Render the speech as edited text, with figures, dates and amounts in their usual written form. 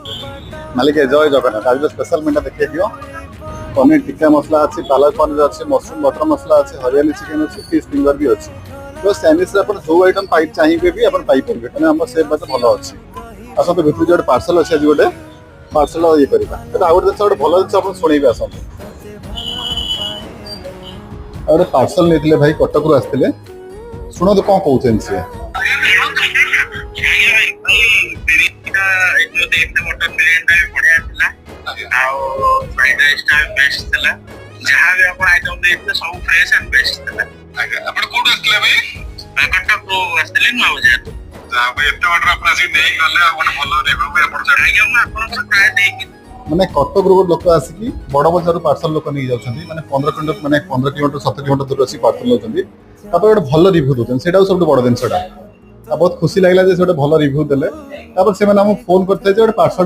मालिक जय जगन्नाथ आज स्पेशल मेटा देखिए दियो पनीर टिक्का मसला अच्छी पालक पनीर अच्छी मशरूम बटर मसला अच्छी हरियाली चिकेन अच्छी फिश फिंगर भी अच्छी तो सैंडविच जो आइटम पाई चाहिए भी आप पाइपर मैंने आम सेफ बात भल अच्छी आसत भितर जो पार्सल अच्छे आज गोटे पार्सल ये करवा आउ गोटे जिन गोटे भल जिन आप शुणेबे आसत गोटे पार्सल नहीं भाई कटक रू आसते शुणु कौन कहते सी जहाँ भी आपण आइटम देते सब फ्रेश एंड बेस्ट था। आपण कोड असले भाई मैं कटक रो आस्ते नुआ बजार जा भाई एते ऑर्डर आपण आसी नहीं गले आपण भलो रिव्यू भी आपण छाड़ आज्ञा मैं आपण से प्राय देकी माने कटक रू लोक आसिकी बड़ बजार पार्सल लोक नहीं जाउछंती माने 15 किलोमीटर माने 15 किलोमीटर 17 किलोमीटर दूर आसी पार्सल लौचंती तापर गोटे भल रिव्यू दोचन सेटा सब बड़ जिनसटा बहुत खुशी लागला जे से गोटे भल रिव्यू देले तापर से माने हम फोन करते जे गोटे पार्सल